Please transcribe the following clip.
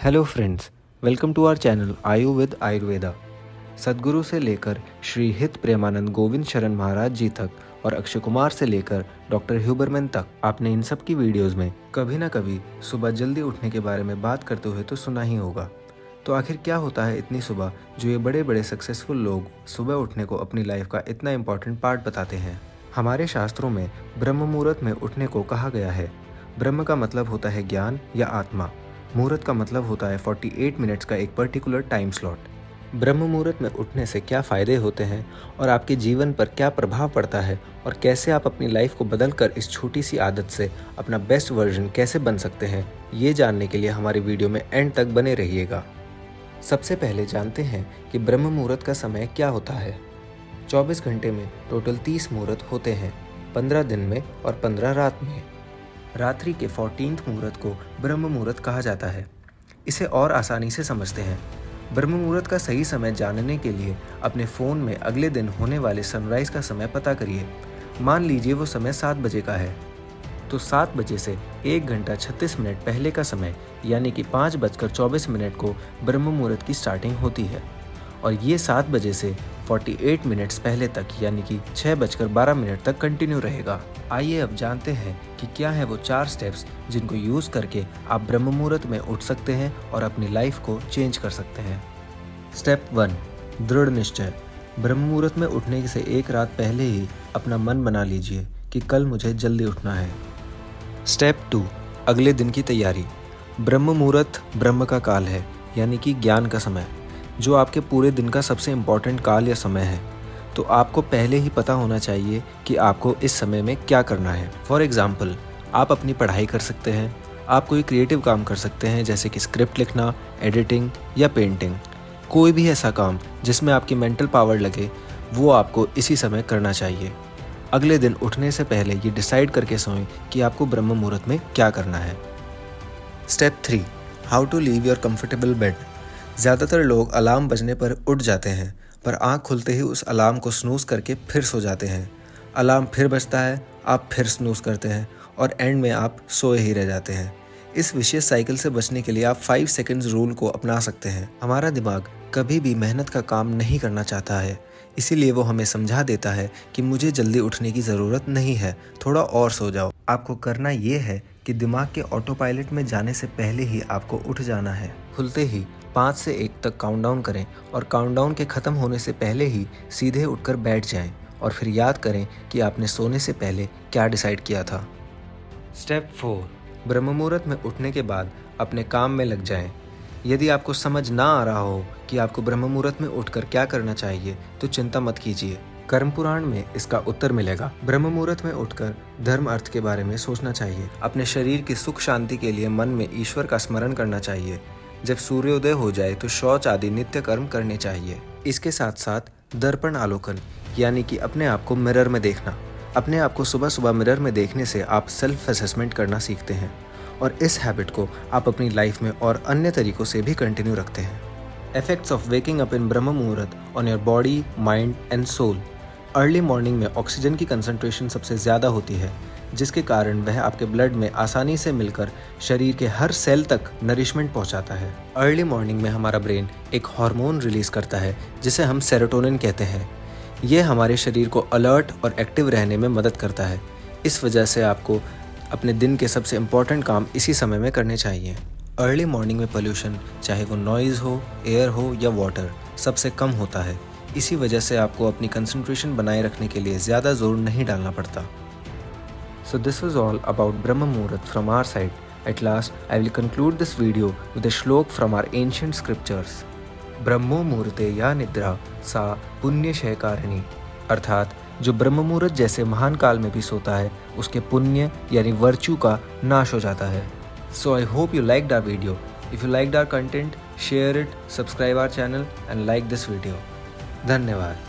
Hello friends, welcome to our channel Ayu with Ayurveda. Sadhguru से लेकर श्री हित प्रेमानंद गोविंद शरण महाराज जी तक और अक्षय कुमार से लेकर डॉक्टर ह्यूबरमैन तक आपने इन सब की वीडियोस में कभी ना कभी सुबह जल्दी उठने के बारे में बात करते हुए तो सुना ही होगा। तो आखिर क्या होता है इतनी सुबह जो ये बड़े बड़े सक्सेसफुल लोग सुबह उठने को अपनी लाइफ का इतना इम्पोर्टेंट पार्ट बताते हैं। हमारे शास्त्रों में ब्रह्म मुहूर्त में उठने को कहा गया है। ब्रह्म का मतलब होता है ज्ञान या आत्मा। मुहूर्त का मतलब होता है 48 मिनट्स का एक पर्टिकुलर टाइम स्लॉट। ब्रह्म मुहूर्त में उठने से क्या फ़ायदे होते हैं और आपके जीवन पर क्या प्रभाव पड़ता है और कैसे आप अपनी लाइफ को बदलकर इस छोटी सी आदत से अपना बेस्ट वर्जन कैसे बन सकते हैं, ये जानने के लिए हमारी वीडियो में एंड तक बने रहिएगा। सबसे पहले जानते हैं कि ब्रह्म मुहूर्त का समय क्या होता है। 24 घंटे में टोटल 30 मुहूर्त होते हैं, 15 दिन में और 15 रात में। रात्रि के 14th मुहूर्त को ब्रह्म मुहूर्त कहा जाता है। इसे और आसानी से समझते हैं। ब्रह्म मुहूर्त का सही समय जानने के लिए अपने फ़ोन में अगले दिन होने वाले सनराइज़ का समय पता करिए। मान लीजिए वो समय 7 बजे का है, तो 7 बजे से 1 घंटा 36 मिनट पहले का समय यानी कि 5:24 को ब्रह्म मुहूर्त की स्टार्टिंग होती है और ये 7 बजे से 48 मिनट्स पहले तक यानी कि 6:12 तक कंटिन्यू रहेगा। आइए अब जानते हैं कि क्या है वो 4 स्टेप्स जिनको यूज़ करके आप ब्रह्म मुहूर्त में उठ सकते हैं और अपनी लाइफ को चेंज कर सकते हैं। स्टेप 1, दृढ़ निश्चय। ब्रह्म मुहूर्त में उठने से एक रात पहले ही अपना मन बना लीजिए कि कल मुझे जल्दी उठना है। स्टेप 2, अगले दिन की तैयारी। ब्रह्म मुहूर्त ब्रह्म का काल है यानी कि ज्ञान का समय, जो आपके पूरे दिन का सबसे इम्पॉर्टेंट काल या समय है। तो आपको पहले ही पता होना चाहिए कि आपको इस समय में क्या करना है। फॉर एग्ज़ाम्पल, आप अपनी पढ़ाई कर सकते हैं, आप कोई क्रिएटिव काम कर सकते हैं जैसे कि स्क्रिप्ट लिखना, एडिटिंग या पेंटिंग। कोई भी ऐसा काम जिसमें आपकी मेंटल पावर लगे वो आपको इसी समय करना चाहिए। अगले दिन उठने से पहले ये डिसाइड करके सोएं कि आपको ब्रह्म मुहूर्त में क्या करना है। Step 3, how to leave your comfortable bed. ज़्यादातर लोग अलार्म बजने पर उठ जाते हैं, पर आँख खुलते ही उस अलार्म को स्नूज़ करके फिर सो जाते हैं। अलार्म फिर बजता है, आप फिर स्नूज़ करते हैं और एंड में आप सोए ही रह जाते हैं। इस विशेष साइकिल से बचने के लिए आप 5 सेकंड्स रूल को अपना सकते हैं। हमारा दिमाग कभी भी मेहनत का काम नहीं करना चाहता है, इसीलिए वो हमें समझा देता है कि मुझे जल्दी उठने की ज़रूरत नहीं है, थोड़ा और सो जाओ। आपको करना ये है कि दिमाग के ऑटो पायलट में जाने से पहले ही आपको उठ जाना है। खुलते ही 5 से 1 तक काउंटडाउन करें और काउंटडाउन के ख़त्म होने से पहले ही सीधे उठकर बैठ जाएं और फिर याद करें कि आपने सोने से पहले क्या डिसाइड किया था। स्टेप 4, ब्रह्म मुहूर्त में उठने के बाद अपने काम में लग जाएं। यदि आपको समझ ना आ रहा हो कि आपको ब्रह्म मुहूर्त में उठकर क्या करना चाहिए तो चिंता मत कीजिए, कर्म पुराण में इसका उत्तर मिलेगा। ब्रह्म मुहूर्त में उठकर धर्म अर्थ के बारे में सोचना चाहिए। अपने शरीर की सुख शांति के लिए मन में ईश्वर का स्मरण करना चाहिए। जब सूर्योदय हो जाए तो शौच आदि नित्य कर्म करने चाहिए। इसके साथ साथ दर्पण आलोकन यानी कि अपने आप को मिरर में देखना। अपने आप को सुबह सुबह मिरर में देखने से आप सेल्फ असेसमेंट करना सीखते हैं और इस हैबिट को आप अपनी लाइफ में और अन्य तरीकों से भी कंटिन्यू रखते हैं। Effects of waking up in Brahma Muhurta on your body, mind and soul. Early morning में ऑक्सीजन की कंसंट्रेशन सबसे ज़्यादा होती है, जिसके कारण वह आपके ब्लड में आसानी से मिलकर शरीर के हर सेल तक नरिशमेंट पहुंचाता है। अर्ली मॉर्निंग में हमारा ब्रेन एक हार्मोन रिलीज करता है जिसे हम सेरोटोनिन कहते हैं। यह हमारे शरीर को अलर्ट और एक्टिव रहने में मदद करता है। इस वजह से आपको अपने दिन के सबसे इम्पॉर्टेंट काम इसी समय में करने चाहिए। अर्ली मॉर्निंग में पोल्यूशन, चाहे वो नॉइज़ हो, एयर हो या वाटर, सबसे कम होता है। इसी वजह से आपको अपनी कंसंट्रेशन बनाए रखने के लिए ज़्यादा जोर नहीं डालना पड़ता। So this was all about Brahma Muhurat from our side. At last, I will conclude this video with a shlok from our ancient scriptures. ब्रह्मो मुहूर्ते या निद्रा सा पुण्य क्षयकारिणी। अर्थात जो ब्रह्म मुहूर्त जैसे महान काल में भी सोता है उसके पुण्य यानी वर्च्यू का नाश हो जाता है। So I hope you liked our video. If you liked our content, share it, subscribe our channel and like this video. धन्यवाद।